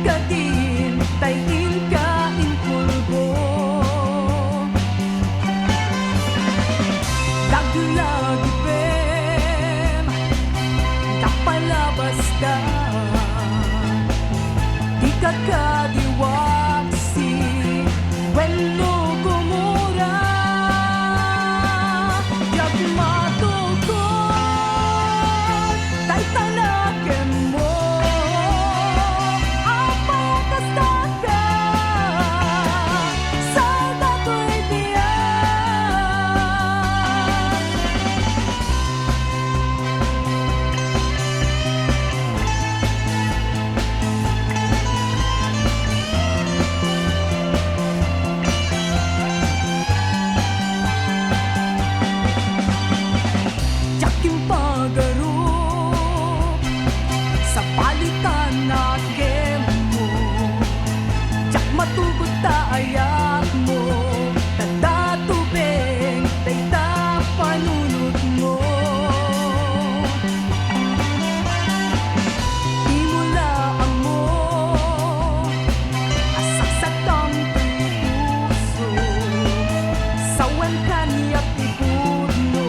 kadin tayin ka in pulbo Daglag ipem kapalabas ka di ka kadiwaksi welo gumura yak matukod tay talagen mo apay kasta ka sa datoy diyan Yakin pagaro sa palitan na mo Yak matugod ta ayat mo tadatubeng tay ta panunod mo Imulaan mo asak sa tamtoy puso sawan kaniyak tipudno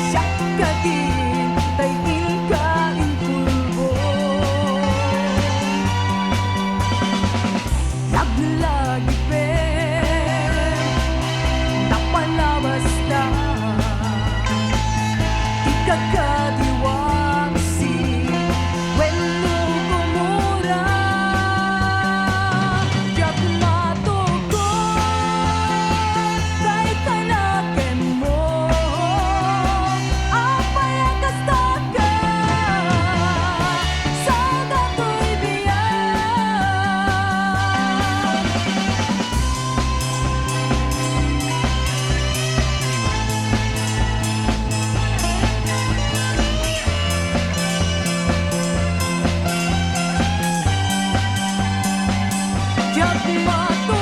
siyak kadin tayin ka in pulbo Lagi pen napalabas na di ka kadiwaksi welo gumura yak matukod tay talagen mo apay kasta ka sa datoy diyan Yak matukod